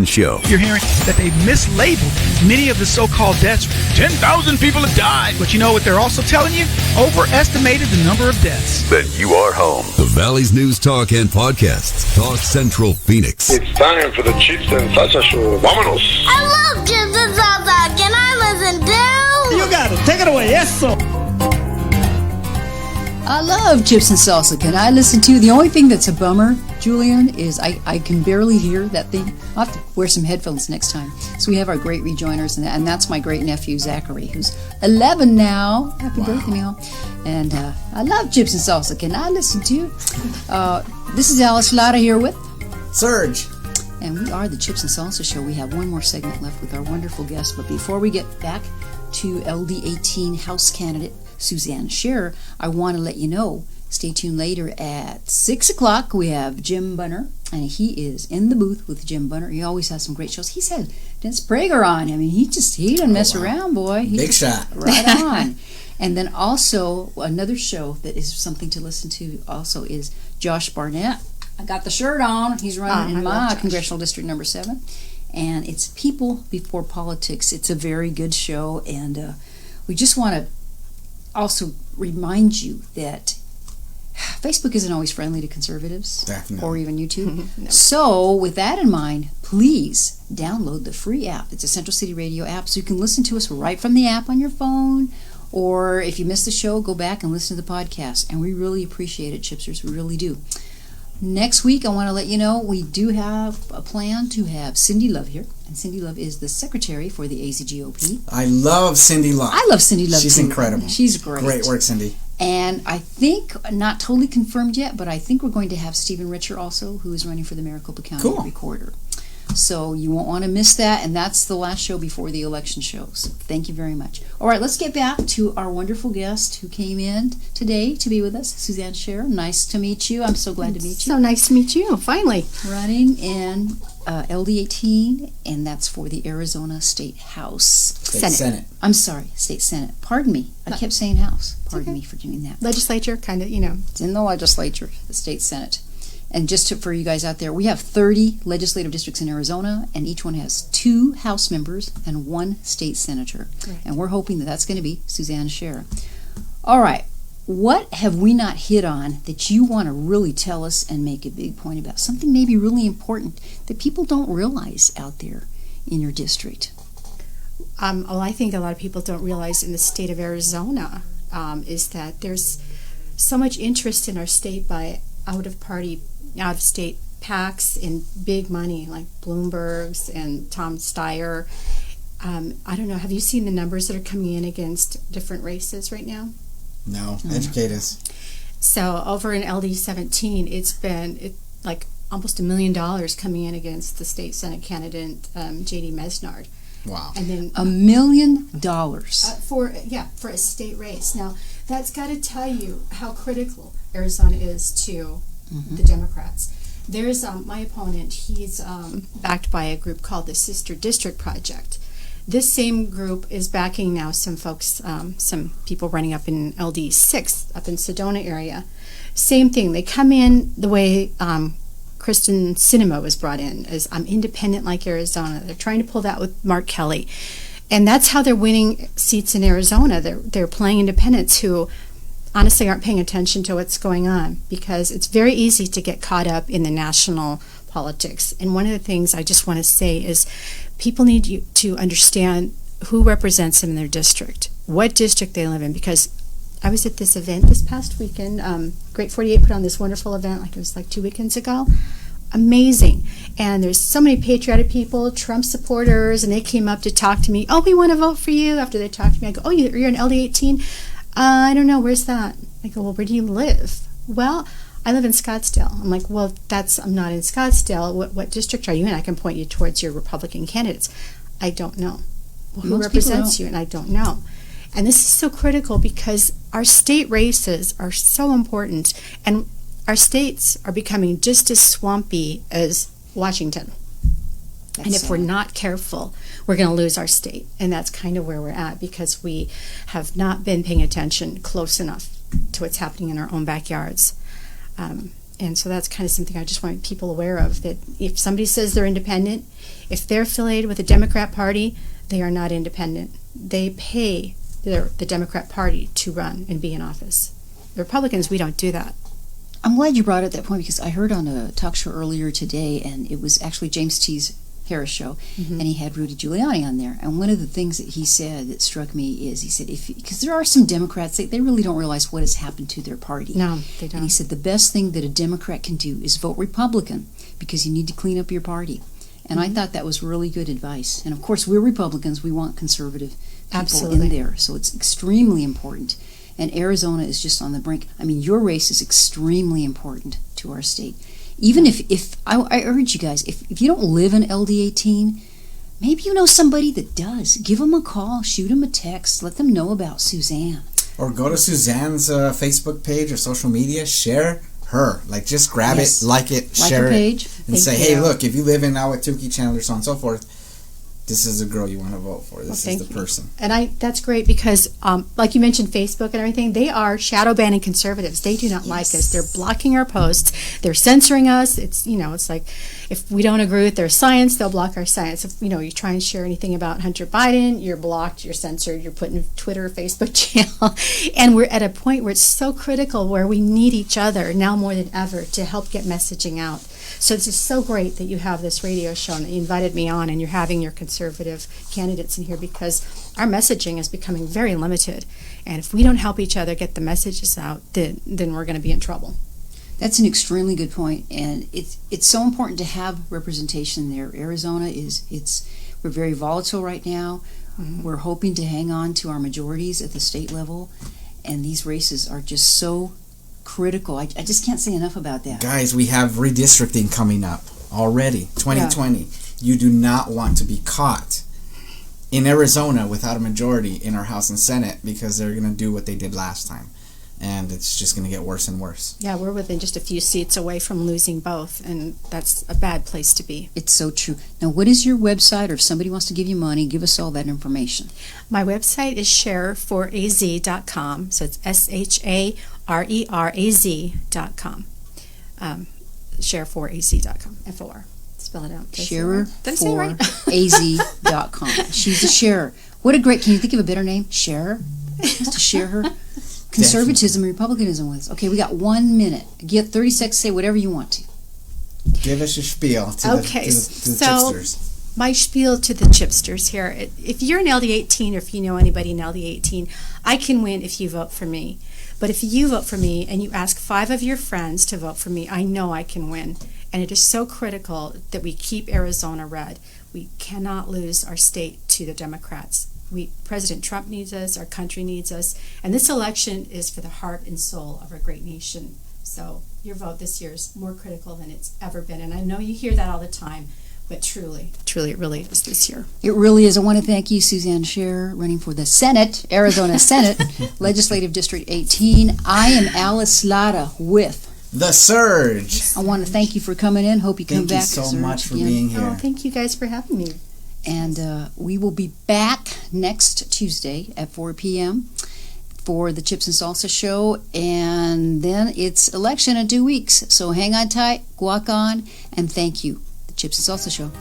Show. You're hearing that they've mislabeled many of the so-called deaths. 10,000 people have died. But you know what they're also telling you? Overestimated the number of deaths. Then you are home. The Valley's News Talk and Podcasts. Talk Central Phoenix. It's time for the Chips and Salsa Show. Vámonos. I love chips and salsa. Can I listen too? You got it. Take it away. Yes, sir. I love chips and salsa. Can I listen to? The only thing that's a bummer, Julian, is I can barely hear that thing. I'll have to wear some headphones next time. So we have our great rejoiners, and that's my great nephew, Zachary, who's 11 now. Happy birthday, Neil. And I love chips and salsa. Can I listen to? This is Alice Lara here with Serge. And we are the Chips and Salsa Show. We have one more segment left with our wonderful guest. But before we get back to LD18 House candidate Suzanne Sharer, I want to let you know, stay tuned later at 6 o'clock. We have Jim Bunner, and he is in the booth with Jim Bunner. He always has some great shows. He's had Dennis Prager on. I mean, he doesn't mess around, boy. Big shot. Right on. And then also another show that is something to listen to also is Josh Barnett. I got the shirt on. He's running in my congressional district number 7. And it's People Before Politics. It's a very good show. And we just want to also remind you that Facebook isn't always friendly to conservatives. Definitely. Or even YouTube. No. So with that in mind, please download the free app. It's a Central City Radio app, so you can listen to us right from the app on your phone. Or if you missed the show, go back and listen to the podcast. And we really appreciate it, Chipsters. We really do. Next week, I want to let you know we do have a plan to have Cindy Love here. And Cindy Love is the secretary for the AZGOP. I love Cindy Love. I love Cindy Love, She's too. incredible. She's great. Great work, Cindy. And I think, not totally confirmed yet, but I think we're going to have Stephen Richer also, who is running for the Maricopa County Recorder. So you won't want to miss that, and that's the last show before the election show. So thank you very much. All right, let's get back to our wonderful guest who came in today to be with us, Suzanne Sharer. Nice to meet you. I'm so glad to meet you. So nice to meet you, finally. Running in LD18, and that's for the Arizona State House. Senate. I'm sorry, State Senate. Pardon me. I kept saying House. Pardon me for doing that. Legislature, kind of, It's in the legislature, the State Senate. And just for you guys out there, we have 30 legislative districts in Arizona, and each one has 2 House members and 1 state senator. Right. And we're hoping that that's going to be Suzanne Sharer. All right. What have we not hit on that you want to really tell us and make a big point about? Something maybe really important that people don't realize out there in your district. Well, I think a lot of people don't realize in the state of Arizona is that there's so much interest in our state by out-of-state PACs in big money like Bloomberg's and Tom Steyer. I don't know, have you seen the numbers that are coming in against different races right now? No, educate us. So over in LD17, it's been like almost $1 million coming in against the state Senate candidate J.D. Mesnard. Wow. And then $1 million for a state race. Now that's got to tell you how critical Arizona is to the Democrats. There's my opponent. He's backed by a group called the Sister District Project. This same group is backing now some folks, some people running up in LD6 up in Sedona area. Same thing. They come in the way Kristen Sinema was brought in as independent like Arizona. They're trying to pull that with Mark Kelly. And that's how they're winning seats in Arizona. They're playing independents who honestly aren't paying attention to what's going on because it's very easy to get caught up in the national politics. And one of the things I just want to say is people need you to understand who represents them in their district, what district they live in, because I was at this event this past weekend. Great 48 put on this wonderful event, it was 2 weekends ago. Amazing. And there's so many patriotic people, Trump supporters, and they came up to talk to me. Oh, we want to vote for you. After they talked to me, I go, oh, you're in LD18? I don't know, where's that? I go, well, where do you live? Well, I live in Scottsdale. I'm like, well, I'm not in Scottsdale. What district are you in? I can point you towards your Republican candidates. I don't know. Well, who represents you? And I don't know. And this is so critical because our state races are so important, and our states are becoming just as swampy as Washington. And if we're not careful, we're going to lose our state. And that's kind of where we're at because we have not been paying attention close enough to what's happening in our own backyards. And so that's kind of something I just want people aware of, that if somebody says they're independent, if they're affiliated with the Democrat Party, they are not independent. They pay the Democrat Party to run and be in office. The Republicans, we don't do that. I'm glad you brought up that point, because I heard on a talk show earlier today, and it was actually James T's Harris show, and he had Rudy Giuliani on there. And one of the things that he said that struck me is, he said, because there are some Democrats, they really don't realize what has happened to their party. No, they don't. And he said the best thing that a Democrat can do is vote Republican, because you need to clean up your party. And I thought that was really good advice. And of course, we're Republicans. We want conservative people in there. So it's extremely important. And Arizona is just on the brink. I mean, your race is extremely important to our state. Even if I urge you guys, if you don't live in LD18, maybe you know somebody that does. Give them a call, shoot them a text, let them know about Suzanne. Or go to Suzanne's Facebook page or social media, share her. Like, just grab it, like it, share page. it, and say, hey, look, if you live in Ahwatukee, Chandler, so on and so forth, this is the girl you want to vote for. This is the person. And that's great, because, like you mentioned, Facebook and everything, they are shadow banning conservatives. They do not like us. They're blocking our posts. They're censoring us. It's like, if we don't agree with their science, they'll block our science. If you try and share anything about Hunter Biden, you're blocked, you're censored, you're put in Twitter, Facebook channel. And we're at a point where it's so critical, where we need each other now more than ever to help get messaging out. So this is so great that you have this radio show and that you invited me on, and you're having your conservative candidates in here, because our messaging is becoming very limited. And if we don't help each other get the messages out, then we're going to be in trouble. That's an extremely good point, and it's so important to have representation there. Arizona we're very volatile right now. We're hoping to hang on to our majorities at the state level, and these races are just so critical. I just can't say enough about that. Guys, we have redistricting coming up already, 2020. Yeah. You do not want to be caught in Arizona without a majority in our House and Senate, because they're going to do what they did last time. And it's just going to get worse and worse. Yeah, we're within just a few seats away from losing both, and that's a bad place to be. It's so true. Now, what is your website, or if somebody wants to give you money, give us all that information. My website is sharer4az.com, so it's SHARERAZ.com. Share4az.com, F-O-R. Spell it out. Sharer4az.com. She's a sharer. What a great, can you think of a better name? Sharer? Just to share her conservatism and republicanism with us. Okay, we got 1 minute. Get 30 seconds, say whatever you want to. Give us your spiel to the chipsters. My spiel to the chipsters here. If you're an LD18, or if you know anybody in LD18, I can win if you vote for me. But if you vote for me and you ask 5 of your friends to vote for me, I know I can win. And it is so critical that we keep Arizona red. We cannot lose our state to the Democrats. President Trump needs us, our country needs us, and this election is for the heart and soul of our great nation. So your vote this year is more critical than it's ever been. And I know you hear that all the time, but truly, it really is this year. It really is. I want to thank you, Suzanne Sharer, running for the Senate, Arizona Senate, Legislative District 18. I am Alice Lara with The Surge. I want to thank you for coming in. Hope you come back. Thank you so much for being here. Oh, thank you guys for having me. And we will be back next Tuesday at 4 p.m. for the Chips and Salsa Show. And then it's election in 2 weeks. So hang on tight, guac on, and thank you. The Chips and Salsa Show.